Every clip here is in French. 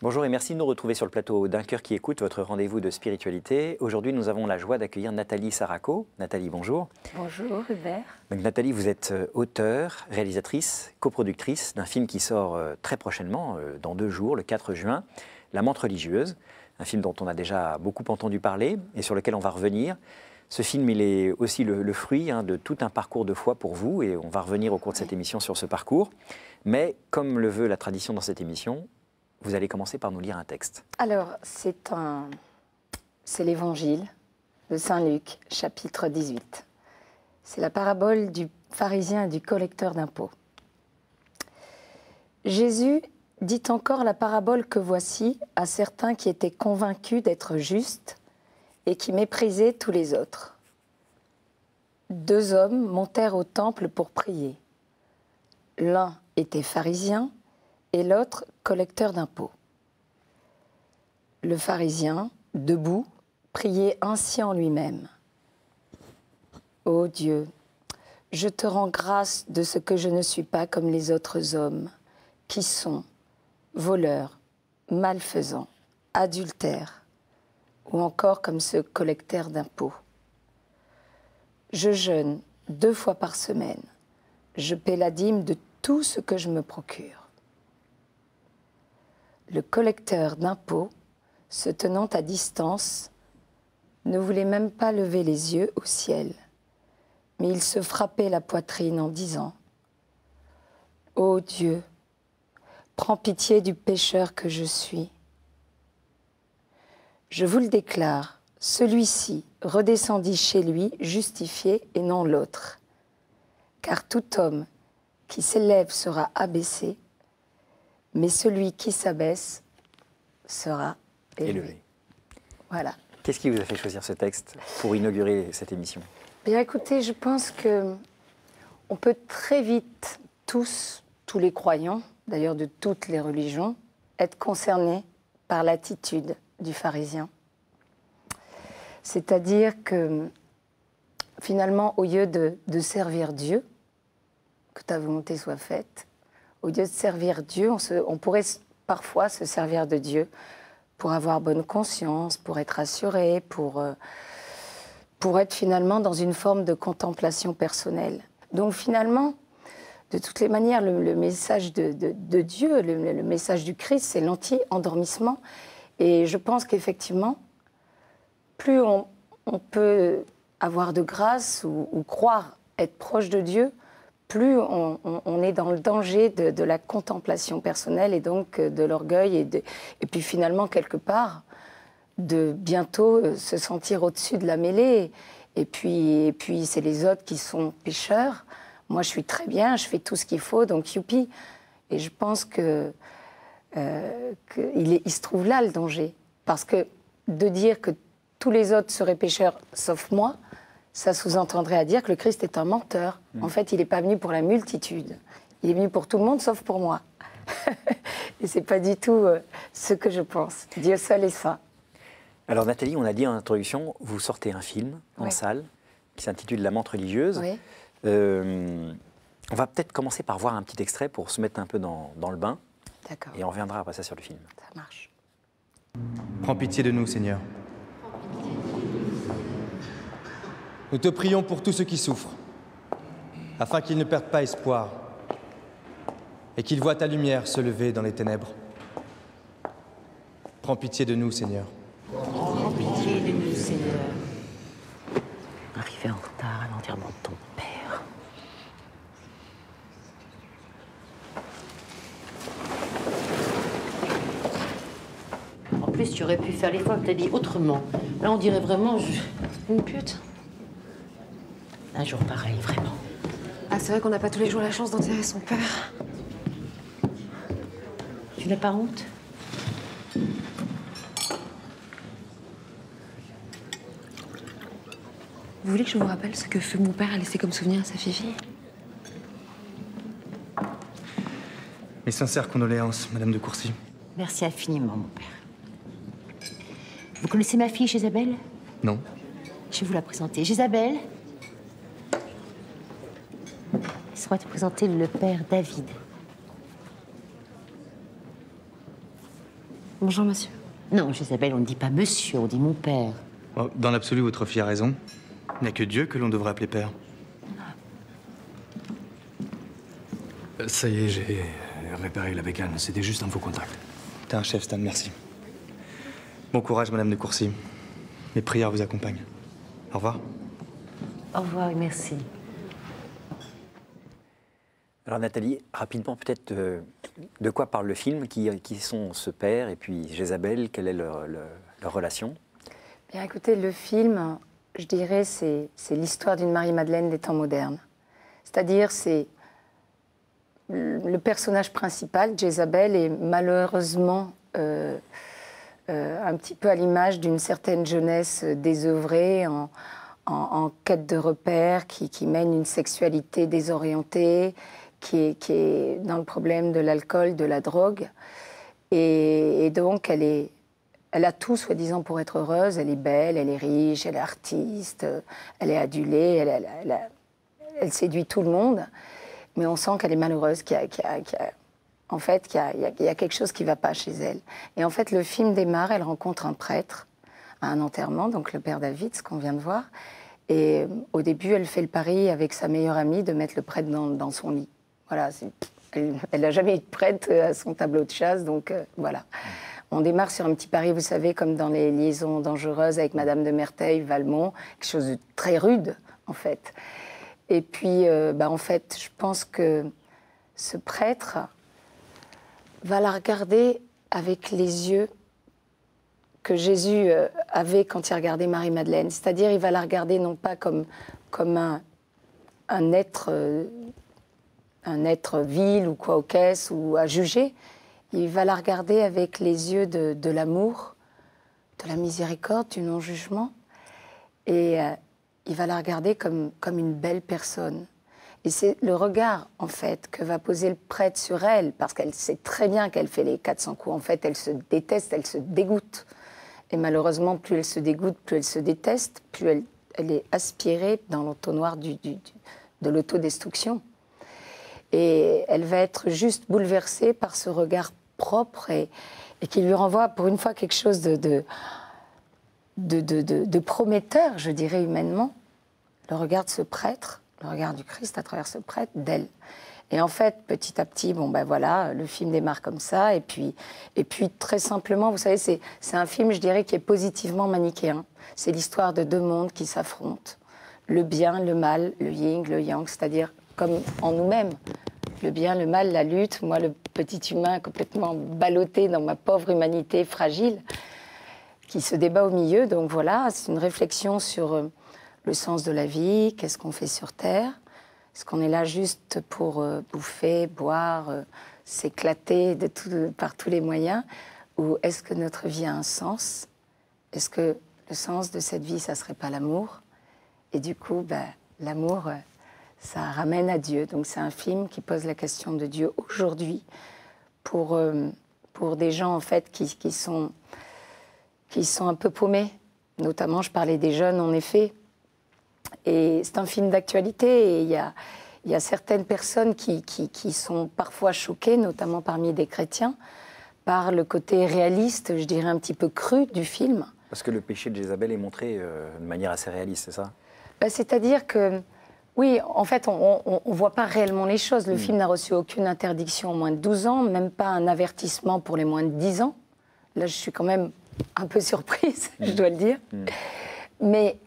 Bonjour et merci de nous retrouver sur le plateau d'Un cœur qui écoute, votre rendez-vous de spiritualité. Aujourd'hui, nous avons la joie d'accueillir Nathalie Saraco. Nathalie, bonjour. Bonjour Hubert. Donc, Nathalie, vous êtes auteure, réalisatrice, coproductrice d'un film qui sort très prochainement, dans 2 jours, le 4 juin, La Menthe religieuse, un film dont on a déjà beaucoup entendu parler et sur lequel on va revenir. Ce film, il est aussi le fruit de tout un parcours de foi pour vous et on va revenir au cours de cette émission sur ce parcours. Mais comme le veut la tradition dans cette émission, vous allez commencer par nous lire un texte. Alors, c'est l'Évangile de Saint Luc, chapitre 18. C'est la parabole du pharisien et du collecteur d'impôts. Jésus dit encore la parabole que voici à certains qui étaient convaincus d'être justes et qui méprisaient tous les autres. 2 hommes montèrent au temple pour prier. L'un était pharisien et l'autre collecteur d'impôts. Le pharisien, debout, priait ainsi en lui-même. « Ô Dieu, je te rends grâce de ce que je ne suis pas comme les autres hommes, qui sont voleurs, malfaisants, adultères, ou encore comme ce collecteur d'impôts. Je jeûne 2 fois par semaine, je paie la dîme de tout ce que je me procure. » Le collecteur d'impôts, se tenant à distance, ne voulait même pas lever les yeux au ciel, mais il se frappait la poitrine en disant « Ô Dieu, prends pitié du pécheur que je suis. » Je vous le déclare, celui-ci redescendit chez lui justifié et non l'autre. Car tout homme qui s'élève sera abaissé, mais celui qui s'abaisse sera élevé. Voilà. Qu'est-ce qui vous a fait choisir ce texte pour inaugurer cette émission? Bien écoutez, je pense que on peut très vite tous les croyants, d'ailleurs de toutes les religions, être concernés par l'attitude du pharisien. C'est-à-dire que finalement, au lieu de servir Dieu, que ta volonté soit faite, au lieu de servir Dieu, on pourrait parfois se servir de Dieu pour avoir bonne conscience, pour être assuré, pour être finalement dans une forme de contemplation personnelle. Donc finalement, de toutes les manières, le message de Dieu, le message du Christ, c'est l'anti-endormissement. Et je pense qu'effectivement, plus on peut avoir de grâce ou croire être proche de Dieu, plus on est dans le danger de la contemplation personnelle et donc de l'orgueil et puis finalement, quelque part, de bientôt se sentir au-dessus de la mêlée. Et puis c'est les autres qui sont pécheurs. Moi, je suis très bien, je fais tout ce qu'il faut, donc youpi. Et je pense qu'il se trouve là le danger. Parce que de dire que tous les autres seraient pécheurs sauf moi, ça sous-entendrait à dire que le Christ est un menteur. En fait, il n'est pas venu pour la multitude. Il est venu pour tout le monde, sauf pour moi. Et ce n'est pas du tout ce que je pense. Dieu seul est saint. Alors Nathalie, on a dit en introduction, vous sortez un film en salle qui s'intitule La Menthe religieuse. Oui. On va peut-être commencer par voir un petit extrait pour se mettre un peu dans le bain. D'accord. Et on reviendra après ça sur le film. Ça marche. Prends pitié de nous, Seigneur. Nous te prions pour tous ceux qui souffrent, afin qu'ils ne perdent pas espoir et qu'ils voient ta lumière se lever dans les ténèbres. Prends pitié de nous, Seigneur. Prends pitié de nous, Seigneur. Arrivé en retard à l'enterrement de ton père. En plus, tu aurais pu faire l'effort de te dire autrement. Là, on dirait vraiment une pute. Un jour pareil, vraiment. Ah, c'est vrai qu'on n'a pas tous les jours la chance d'enterrer son père. Tu n'as pas honte? Vous voulez que je vous rappelle ce que feu mon père a laissé comme souvenir à sa fille? Mes sincères condoléances, Madame de Courcy. Merci infiniment, mon père. Vous connaissez ma fille, Jézabel? Non. Je vais vous la présenter. Jézabel, laisse-moi te présenter le père David. Bonjour, monsieur. Non, Isabelle, on ne dit pas monsieur, on dit mon père. Oh, dans l'absolu, votre fille a raison. Il n'y a que Dieu que l'on devrait appeler père. Ça y est, j'ai réparé la bécane. C'était juste un faux contact. T'es un chef, Stan, merci. Bon courage, madame de Courcy. Mes prières vous accompagnent. Au revoir. Au revoir et merci. Alors Nathalie, rapidement peut-être de quoi parle le film, qui sont ce père et puis Jézabel, quelle est leur relation? Bien écoutez, le film, je dirais, c'est l'histoire d'une Marie-Madeleine des temps modernes. C'est-à-dire, c'est le personnage principal, Jézabel, est malheureusement un petit peu à l'image d'une certaine jeunesse désœuvrée, en quête de repères, qui mène une sexualité désorientée, qui est dans le problème de l'alcool, de la drogue. Et donc, elle a tout, soi-disant, pour être heureuse. Elle est belle, elle est riche, elle est artiste, elle est adulée, elle séduit tout le monde. Mais on sent qu'elle est malheureuse, qu'il y a quelque chose qui ne va pas chez elle. Et en fait, le film démarre, elle rencontre un prêtre à un enterrement, donc le père David, ce qu'on vient de voir. Et au début, elle fait le pari avec sa meilleure amie de mettre le prêtre dans son lit. Voilà, elle n'a jamais été prête à son tableau de chasse, donc voilà. On démarre sur un petit pari, vous savez, comme dans les liaisons dangereuses avec Madame de Merteuil, Valmont, quelque chose de très rude, en fait. Et puis, en fait, je pense que ce prêtre va la regarder avec les yeux que Jésus avait quand il regardait Marie-Madeleine. C'est-à-dire, il va la regarder non pas comme un être vil ou quoi aux caisses ou à juger. Il va la regarder avec les yeux de l'amour, de la miséricorde, du non-jugement. Et il va la regarder comme une belle personne. Et c'est le regard, en fait, que va poser le prêtre sur elle, parce qu'elle sait très bien qu'elle fait les 400 coups. En fait, elle se déteste, elle se dégoûte. Et malheureusement, plus elle se dégoûte, plus elle se déteste, plus elle est aspirée dans l'entonnoir de l'autodestruction. Et elle va être juste bouleversée par ce regard propre et qui lui renvoie pour une fois quelque chose de prometteur, je dirais humainement. Le regard de ce prêtre, le regard du Christ à travers ce prêtre, d'elle. Et en fait, petit à petit, voilà, le film démarre comme ça. Et puis très simplement, vous savez, c'est un film, je dirais, qui est positivement manichéen. C'est l'histoire de deux mondes qui s'affrontent. Le bien, le mal, le yin, le yang, c'est-à-dire comme en nous-mêmes. Le bien, le mal, la lutte. Moi, le petit humain complètement ballotté dans ma pauvre humanité fragile, qui se débat au milieu. Donc voilà, c'est une réflexion sur le sens de la vie, qu'est-ce qu'on fait sur Terre. Est-ce qu'on est là juste pour bouffer, boire, s'éclater par tous les moyens? Ou est-ce que notre vie a un sens? Est-ce que le sens de cette vie, ça ne serait pas l'amour? Et du coup, l'amour, ça ramène à Dieu. Donc c'est un film qui pose la question de Dieu aujourd'hui pour des gens, en fait, qui sont un peu paumés. Notamment, je parlais des jeunes, en effet. Et c'est un film d'actualité et il y a certaines personnes qui sont parfois choquées, notamment parmi des chrétiens, par le côté réaliste, je dirais un petit peu cru du film. Parce que le péché de Jézabel est montré de manière assez réaliste, c'est ça? C'est-à-dire que, oui, en fait, on ne voit pas réellement les choses. Le film n'a reçu aucune interdiction en moins de 12 ans, même pas un avertissement pour les moins de 10 ans. Là, je suis quand même un peu surprise, je dois le dire. Mais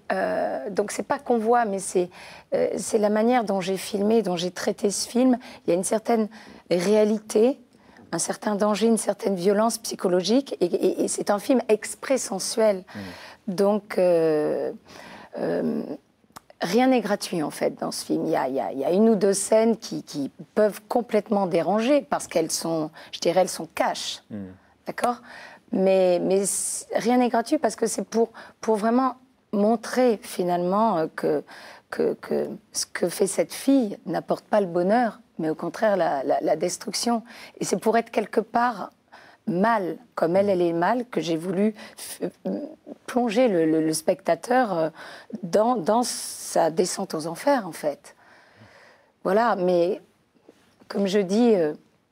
donc c'est pas qu'on voit, mais c'est la manière dont j'ai filmé, dont j'ai traité ce film. Il y a une certaine réalité, un certain danger, une certaine violence psychologique, et c'est un film exprès sensuel. Donc rien n'est gratuit en fait dans ce film. Il y a une ou deux scènes qui peuvent complètement déranger parce qu'elles sont, je dirais, elles sont cash, d'accord. Mais rien n'est gratuit parce que c'est pour vraiment montrer finalement que ce que fait cette fille n'apporte pas le bonheur, mais au contraire la destruction. Et c'est pour être quelque part mal, comme elle est mal, que j'ai voulu plonger le spectateur dans sa descente aux enfers, en fait. Voilà, mais comme je dis,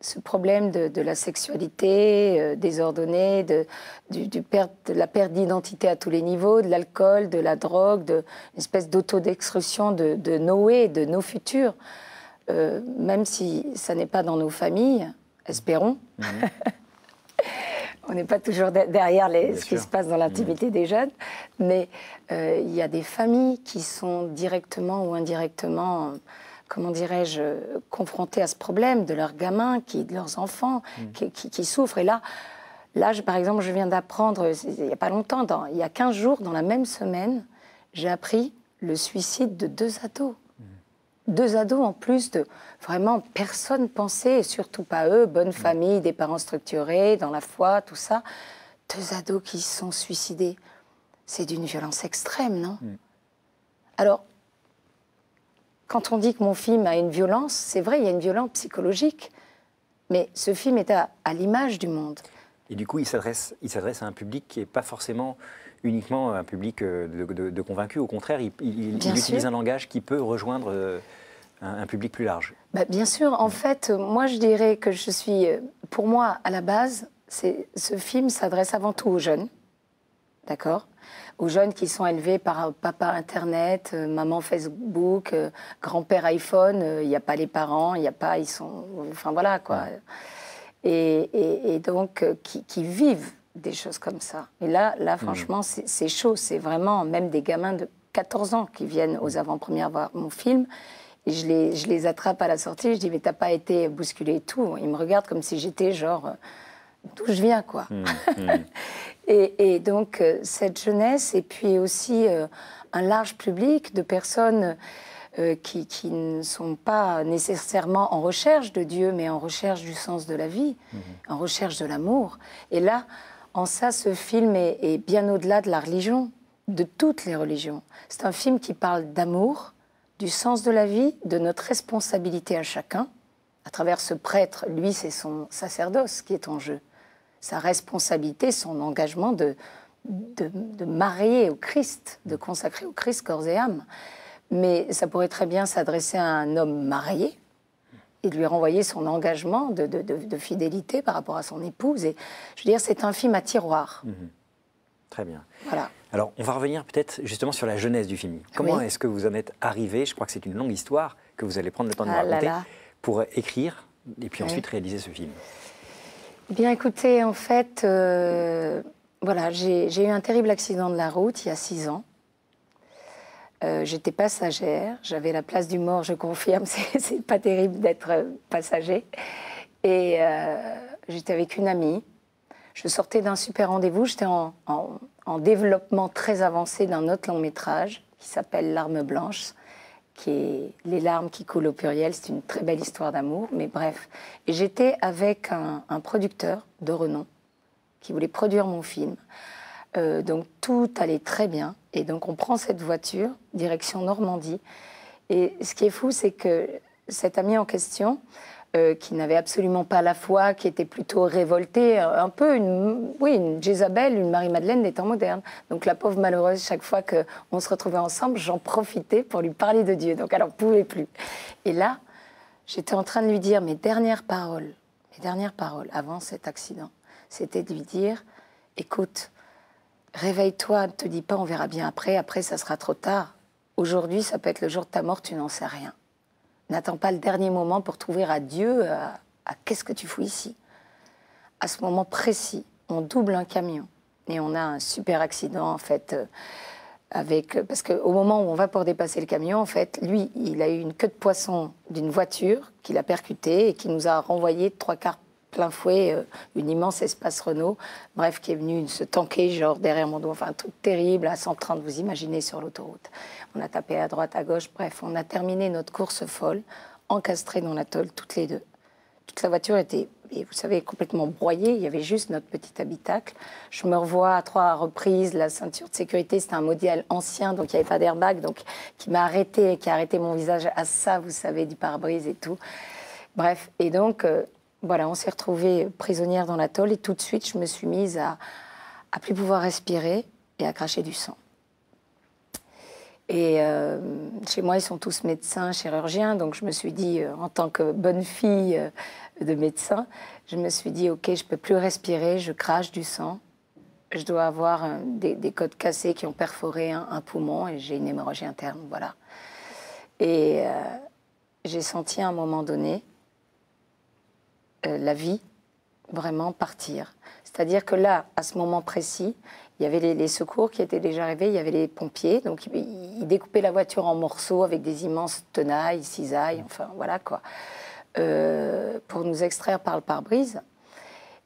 ce problème de la sexualité désordonnée, de la perte d'identité à tous les niveaux, de l'alcool, de la drogue, une espèce d'autodestruction de Noé, de nos futurs, même si ça n'est pas dans nos familles, espérons. On n'est pas toujours derrière ce qui se passe dans l'intimité des jeunes, mais il y a des familles qui sont directement ou indirectement, comment dirais-je, confrontées à ce problème de leurs gamins, de leurs enfants qui souffrent. Et là, par exemple, je viens d'apprendre, il n'y a pas longtemps, il y a 15 jours, dans la même semaine, j'ai appris le suicide de 2 ados. 2 ados en plus de vraiment personne pensait, et surtout pas eux, bonne famille, des parents structurés, dans la foi, tout ça. 2 ados qui se sont suicidés. C'est d'une violence extrême, non? Alors, quand on dit que mon film a une violence, c'est vrai, il y a une violence psychologique, mais ce film est à l'image du monde. Et du coup, il s'adresse à un public qui n'est pas forcément uniquement un public de convaincus. Au contraire, il utilise un langage qui peut rejoindre un public plus large. Bah, bien sûr. En fait, moi, je dirais que je suis... Pour moi, à la base, ce film s'adresse avant tout aux jeunes, d'accord ? Aux jeunes qui sont élevés par papa Internet, maman Facebook, grand-père iPhone. Il n'y a pas les parents, il n'y a pas... Ils sont... Enfin, voilà, quoi. Et donc, qui vivent des choses comme ça. Et là franchement, c'est chaud. C'est vraiment même des gamins de 14 ans qui viennent aux avant-premières voir mon film. Et je les attrape à la sortie. Je dis, mais t'as pas été bousculé et tout. Ils me regardent comme si j'étais genre, d'où je viens, quoi. Et donc, cette jeunesse, et puis aussi un large public de personnes qui ne sont pas nécessairement en recherche de Dieu, mais en recherche du sens de la vie, en recherche de l'amour. Et là, en ça, ce film est bien au-delà de la religion, de toutes les religions. C'est un film qui parle d'amour, du sens de la vie, de notre responsabilité à chacun. À travers ce prêtre, lui, c'est son sacerdoce qui est en jeu. Sa responsabilité, son engagement de marier au Christ, de consacrer au Christ corps et âme. Mais ça pourrait très bien s'adresser à un homme marié et de lui renvoyer son engagement de fidélité par rapport à son épouse. Et je veux dire, c'est un film à tiroir. Très bien. Voilà. Alors, on va revenir peut-être justement sur la jeunesse du film. Comment est-ce que vous en êtes arrivé? Je crois que c'est une longue histoire que vous allez prendre le temps de nous raconter pour écrire et puis ensuite réaliser ce film. Bien, écoutez, en fait, voilà, j'ai eu un terrible accident de la route il y a 6 ans. J'étais passagère, j'avais la place du mort, je confirme, c'est pas terrible d'être passager. Et j'étais avec une amie. Je sortais d'un super rendez-vous, j'étais en développement très avancé d'un autre long métrage qui s'appelle Larmes blanches, qui est les larmes qui coulent au pluriel. C'est une très belle histoire d'amour, mais bref. Et j'étais avec un producteur de renom qui voulait produire mon film. Donc tout allait très bien. Et donc on prend cette voiture, direction Normandie. Et ce qui est fou, c'est que cet ami en question, qui n'avait absolument pas la foi, qui était plutôt révoltée, un peu une Jézabel, une Marie-Madeleine des temps modernes. Donc la pauvre malheureuse, chaque fois qu'on se retrouvait ensemble, j'en profitais pour lui parler de Dieu. Donc elle n'en pouvait plus. Et là, j'étais en train de lui dire mes dernières paroles avant cet accident, c'était de lui dire, écoute, réveille-toi, ne te dis pas on verra bien après ça sera trop tard. Aujourd'hui, ça peut être le jour de ta mort, tu n'en sais rien. N'attends pas le dernier moment pour trouver à Dieu à qu'est-ce que tu fous ici. À ce moment précis, on double un camion et on a un super accident en fait parce qu'au moment où on va pour dépasser le camion, en fait, lui, il a eu une queue de poisson d'une voiture qu'il a percutée et qui nous a renvoyé 3/4 plein fouet, une immense espace Renault, bref, qui est venu se tanker genre derrière mon dos, enfin un truc terrible, à 130, vous imaginez, sur l'autoroute. On a tapé à droite, à gauche, bref, on a terminé notre course folle, encastrés dans l'atoll, toutes les deux. Toute la voiture était, et vous savez, complètement broyée, il y avait juste notre petit habitacle. Je me revois à 3 reprises, la ceinture de sécurité, c'était un modèle ancien, donc il n'y avait pas d'airbag, donc qui m'a arrêté, qui a arrêté mon visage à ça, vous savez, du pare-brise et tout. Bref, et donc... voilà, on s'est retrouvés prisonnières dans l'atoll et tout de suite, je me suis mise à plus pouvoir respirer et à cracher du sang. Et chez moi, ils sont tous médecins, chirurgiens, donc je me suis dit, en tant que bonne fille de médecin, je me suis dit, ok, je ne peux plus respirer, je crache du sang, je dois avoir des côtes cassées qui ont perforé un poumon et j'ai une hémorragie interne, voilà. Et j'ai senti à un moment donné la vie vraiment partir. C'est-à-dire que là, à ce moment précis, il y avait les secours qui étaient déjà arrivés, il y avait les pompiers, donc ils découpaient la voiture en morceaux avec des immenses tenailles, cisailles, enfin voilà quoi, pour nous extraire par le pare-brise.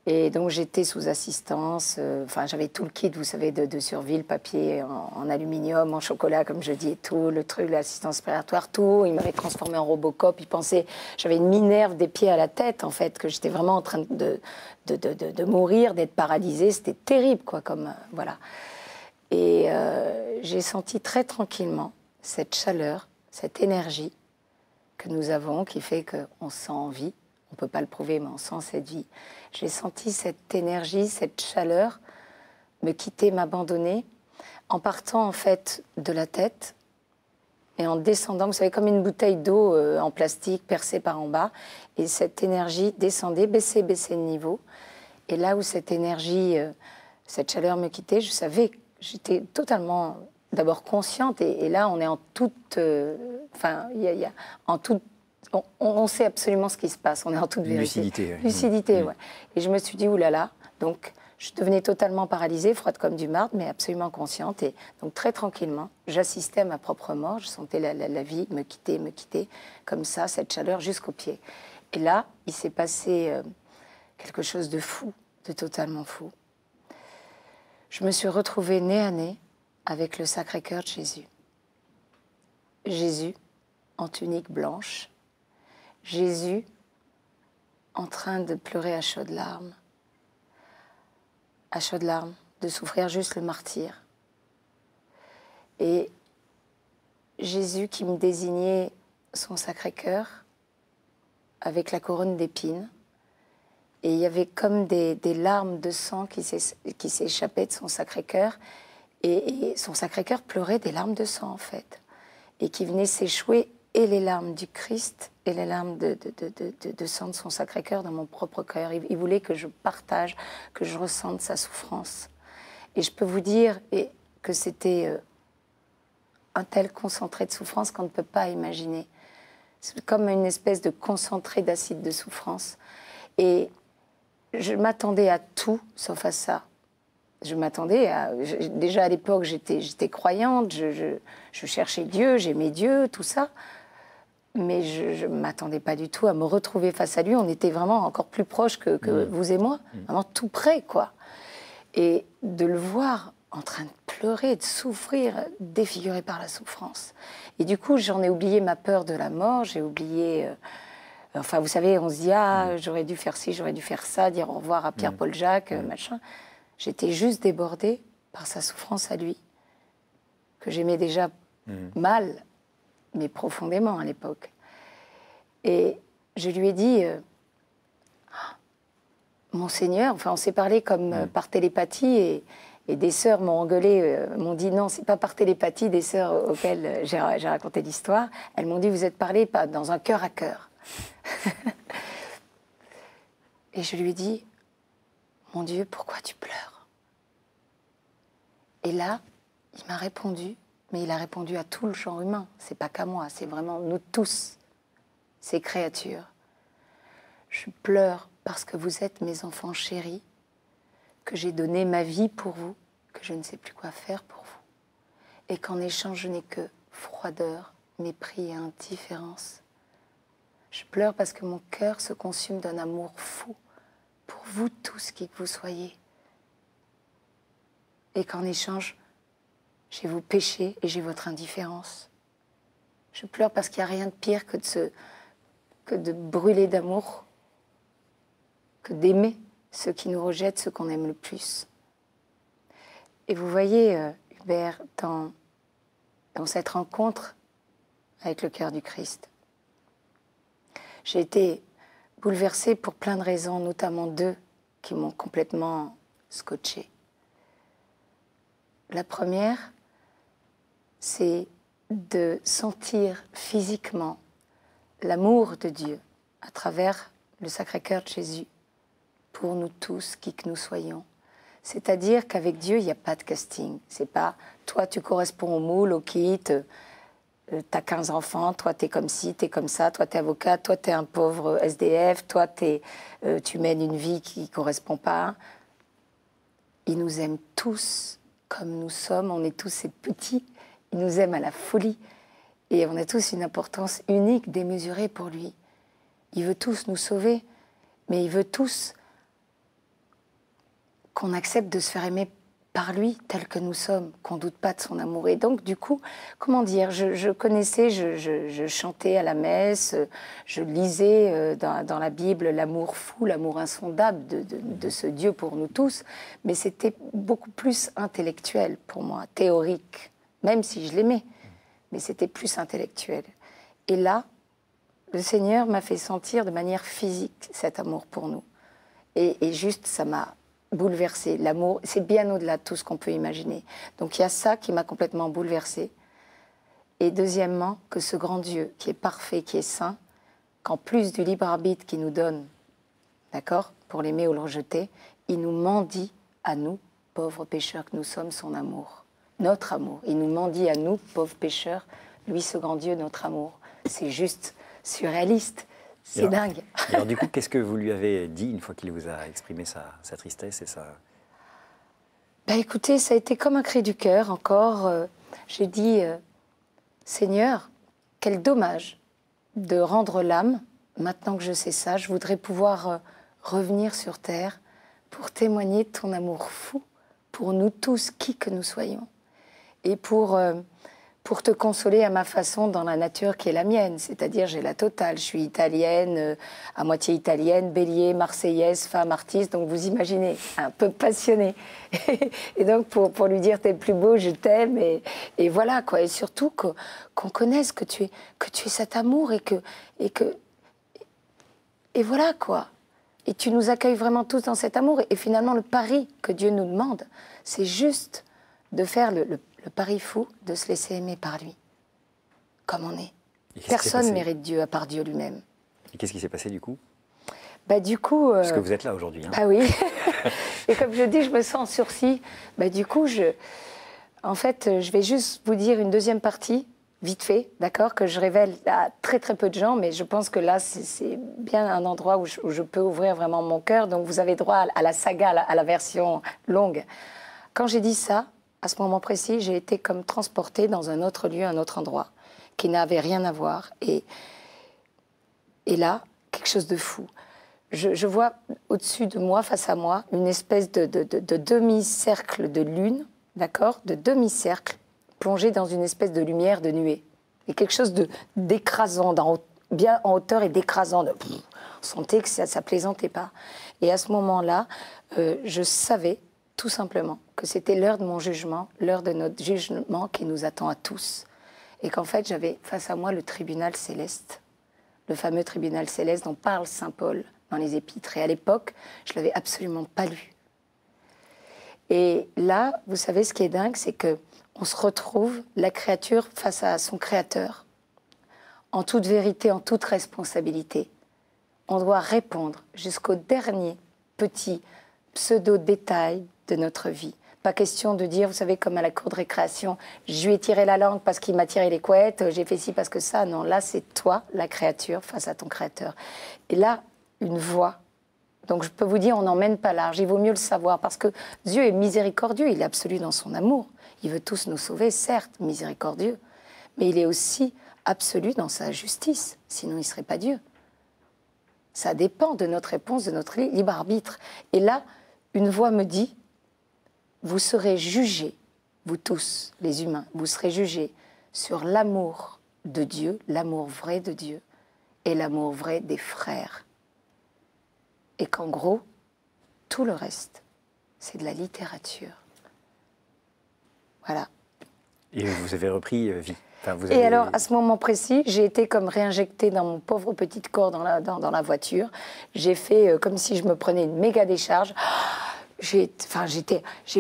Et donc j'étais sous assistance, enfin j'avais tout le kit, vous savez, de survie, le papier en aluminium, en chocolat, comme je dis, et tout, le truc, l'assistance respiratoire, tout. Il m'avait transformé en Robocop, il pensait, j'avais une minerve des pieds à la tête, en fait, que j'étais vraiment en train de mourir, d'être paralysée, c'était terrible, quoi, comme, voilà. Et j'ai senti très tranquillement cette chaleur, cette énergie que nous avons, qui fait qu'on se sent en vie. On ne peut pas le prouver, mais on sent cette vie. J'ai senti cette énergie, cette chaleur me quitter, m'abandonner, en partant en fait de la tête et en descendant, vous savez, comme une bouteille d'eau en plastique percée par en bas. Et cette énergie descendait, baissait de niveau. Et là où cette énergie, cette chaleur me quittait, je savais, j'étais totalement d'abord consciente. Et là, on est en toute... Enfin, en toute... On sait absolument ce qui se passe, on est en toute vérité. Lucidité. Lucidité, ouais. Et je me suis dit, oulala, donc je devenais totalement paralysée, froide comme du marbre, mais absolument consciente. Et donc très tranquillement, j'assistais à ma propre mort, je sentais la vie me quitter, comme ça, cette chaleur jusqu'aux pieds. Et là, il s'est passé quelque chose de fou, de totalement fou. Je me suis retrouvée nez à nez avec le Sacré-Cœur de Jésus. Jésus en tunique blanche, Jésus en train de pleurer à chaudes larmes, de souffrir juste le martyre. Et Jésus qui me désignait son Sacré-Cœur avec la couronne d'épines. Et il y avait comme des larmes de sang qui s'échappaient de son Sacré-Cœur. Et son Sacré-Cœur pleurait des larmes de sang, en fait. Et qui venaient s'échouer, et les larmes du Christ, et les larmes de sang de son Sacré-Cœur dans mon propre cœur. Il voulait que je partage, que je ressente sa souffrance. Et je peux vous dire que c'était un tel concentré de souffrance qu'on ne peut pas imaginer. C'est comme une espèce de concentré d'acide de souffrance. Et je m'attendais à tout, sauf à ça. Je m'attendais à... Déjà à l'époque, j'étais croyante, je cherchais Dieu, j'aimais Dieu, tout ça. Mais je ne m'attendais pas du tout à me retrouver face à lui. On était vraiment encore plus proches que vous et moi, vraiment tout près, quoi. Et de le voir en train de pleurer, de souffrir, défiguré par la souffrance. Et du coup, j'en ai oublié ma peur de la mort, j'ai oublié... Enfin, vous savez, on se dit, ah, j'aurais dû faire ci, j'aurais dû faire ça, dire au revoir à Pierre-Paul Jacques, machin. J'étais juste débordée par sa souffrance à lui, que j'aimais déjà mal, mais profondément à l'époque. Et je lui ai dit, Monseigneur, enfin on s'est parlé comme par télépathie, et des sœurs m'ont engueulé, m'ont dit non, c'est pas par télépathie, des sœurs auxquelles j'ai raconté l'histoire, elles m'ont dit, vous êtes parlé pas dans un cœur à cœur. Et je lui ai dit, mon Dieu, pourquoi tu pleures? Et là, il m'a répondu, mais il a répondu à tout le genre humain. C'est pas qu'à moi, c'est vraiment nous tous, ces créatures. Je pleure parce que vous êtes mes enfants chéris, que j'ai donné ma vie pour vous, que je ne sais plus quoi faire pour vous. Et qu'en échange, je n'ai que froideur, mépris et indifférence. Je pleure parce que mon cœur se consume d'un amour fou pour vous tous, qui que vous soyez. Et qu'en échange, j'ai vos péchés et j'ai votre indifférence. Je pleure parce qu'il n'y a rien de pire que de brûler d'amour, que d'aimer ceux qui nous rejettent, ceux qu'on aime le plus. Et vous voyez, Hubert, dans cette rencontre avec le cœur du Christ, j'ai été bouleversée pour plein de raisons, notamment deux qui m'ont complètement scotchée. La première, c'est de sentir physiquement l'amour de Dieu à travers le Sacré-Cœur de Jésus pour nous tous, qui que nous soyons. C'est-à-dire qu'avec Dieu, il n'y a pas de casting. C'est pas toi, tu corresponds au moule, au kit, t'as 15 enfants, toi, t'es comme ci, t'es comme ça, toi, t'es avocat, toi, t'es un pauvre SDF, toi, tu mènes une vie qui ne correspond pas. Il nous aime tous comme nous sommes, on est tous ces petits. Il nous aime à la folie et on a tous une importance unique, démesurée pour lui. Il veut tous nous sauver, mais il veut tous qu'on accepte de se faire aimer par lui, tel que nous sommes, qu'on ne doute pas de son amour. Et donc, du coup, comment dire, je connaissais, je chantais à la messe, je lisais dans la Bible l'amour fou, l'amour insondable de ce Dieu pour nous tous, mais c'était beaucoup plus intellectuel pour moi, théorique. Même si je l'aimais, mais c'était plus intellectuel. Et là, le Seigneur m'a fait sentir de manière physique cet amour pour nous. Et juste, ça m'a bouleversée. L'amour, c'est bien au-delà de tout ce qu'on peut imaginer. Donc il y a ça qui m'a complètement bouleversée. Et deuxièmement, que ce grand Dieu qui est parfait, qui est saint, qu'en plus du libre arbitre qu'il nous donne, d'accord, pour l'aimer ou le rejeter, il nous mendie à nous, pauvres pécheurs que nous sommes, son amour. Notre amour. Il nous mendie à nous, pauvres pécheurs, lui, ce grand Dieu, notre amour. C'est juste surréaliste. C'est dingue. Alors du coup, qu'est-ce que vous lui avez dit une fois qu'il vous a exprimé sa tristesse et sa... Ben, écoutez, ça a été comme un cri du cœur encore. J'ai dit, Seigneur, quel dommage de rendre l'âme. Maintenant que je sais ça, je voudrais pouvoir revenir sur terre pour témoigner de ton amour fou pour nous tous, qui que nous soyons. Et pour te consoler à ma façon dans la nature qui est la mienne. C'est-à-dire, j'ai la totale. Je suis italienne, à moitié italienne, bélier, marseillaise, femme, artiste. Donc, vous imaginez, un peu passionnée. Et donc, pour lui dire, t'es le plus beau, je t'aime. Et voilà, quoi. Et surtout, qu'on connaisse que tu es cet amour et voilà, quoi. Et tu nous accueilles vraiment tous dans cet amour. Et finalement, le pari que Dieu nous demande, c'est juste de faire le pari fou de se laisser aimer par lui, comme on est. Personne ne mérite Dieu à part Dieu lui-même. Et qu'est-ce qui s'est passé du coup? Bah du coup... Parce que vous êtes là aujourd'hui. Hein. Ah oui. Et comme je dis, je me sens en sursis. Bah du coup, en fait, je vais juste vous dire une deuxième partie, vite fait, d'accord, que je révèle à très très peu de gens, mais je pense que là, c'est bien un endroit où je peux ouvrir vraiment mon cœur. Donc vous avez droit à la saga, à la version longue. Quand j'ai dit ça, à ce moment précis, j'ai été comme transportée dans un autre lieu, un autre endroit, qui n'avait rien à voir. Et là, quelque chose de fou. Je vois au-dessus de moi, face à moi, une espèce de demi-cercle de lune, d'accord, de demi-cercle, plongé dans une espèce de lumière de nuée. Et quelque chose d'écrasant, bien en hauteur et d'écrasant. On sentait que ça ne plaisantait pas. Et à ce moment-là, je savais tout simplement que c'était l'heure de mon jugement, l'heure de notre jugement qui nous attend à tous. Et qu'en fait, j'avais face à moi le tribunal céleste, le fameux tribunal céleste dont parle saint Paul dans les Épîtres. Et à l'époque, je ne l'avais absolument pas lu. Et là, vous savez, ce qui est dingue, c'est qu'on se retrouve, la créature, face à son créateur, en toute vérité, en toute responsabilité. On doit répondre jusqu'au dernier petit pseudo-détail de notre vie. Pas question de dire, vous savez, comme à la cour de récréation, je lui ai tiré la langue parce qu'il m'a tiré les couettes, j'ai fait ci parce que ça. Non, là, c'est toi, la créature, face à ton créateur. Et là, une voix. Donc, je peux vous dire, on n'emmène pas large. Il vaut mieux le savoir parce que Dieu est miséricordieux, il est absolu dans son amour. Il veut tous nous sauver, certes, miséricordieux. Mais il est aussi absolu dans sa justice, sinon il ne serait pas Dieu. Ça dépend de notre réponse, de notre libre arbitre. Et là, une voix me dit, vous serez jugés, vous tous, les humains, vous serez jugés sur l'amour de Dieu, l'amour vrai de Dieu, et l'amour vrai des frères. Et qu'en gros, tout le reste, c'est de la littérature. Voilà. Et vous avez repris vie. Enfin, vous avez... Et alors, à ce moment précis, j'ai été comme réinjectée dans mon pauvre petit corps dans la voiture. J'ai fait comme si je me prenais une méga décharge. j'ai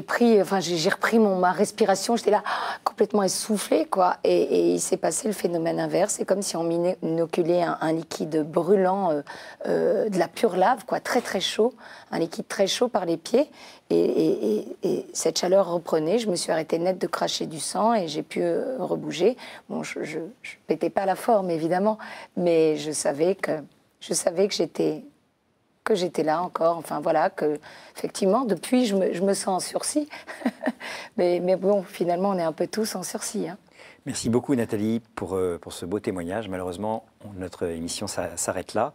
repris ma respiration, j'étais là complètement essoufflée, quoi. Et il s'est passé le phénomène inverse. C'est comme si on m'inoculait un liquide brûlant, de la pure lave, quoi, très très chaud, un liquide très chaud par les pieds. Et cette chaleur reprenait. Je me suis arrêtée net de cracher du sang et j'ai pu rebouger. Bon, je pétais pas la forme, évidemment, mais je savais que j'étais là encore, enfin voilà, que effectivement, depuis, je me sens en sursis. mais bon, finalement, on est un peu tous en sursis. Hein. Merci beaucoup Nathalie pour ce beau témoignage. Malheureusement, notre émission s'arrête là.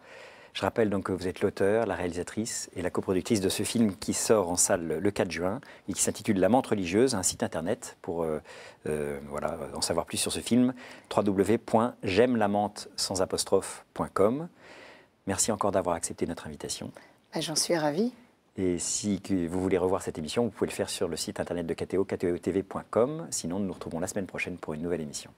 Je rappelle donc que vous êtes l'auteur, la réalisatrice et la coproductrice de ce film qui sort en salle le 4 juin et qui s'intitule La Menthe religieuse, un site internet pour en savoir plus sur ce film, www.j'aimelamanthe.com. Merci encore d'avoir accepté notre invitation. J'en suis ravie. Et si vous voulez revoir cette émission, vous pouvez le faire sur le site internet de KTO, ktotv.com. Sinon, nous nous retrouvons la semaine prochaine pour une nouvelle émission.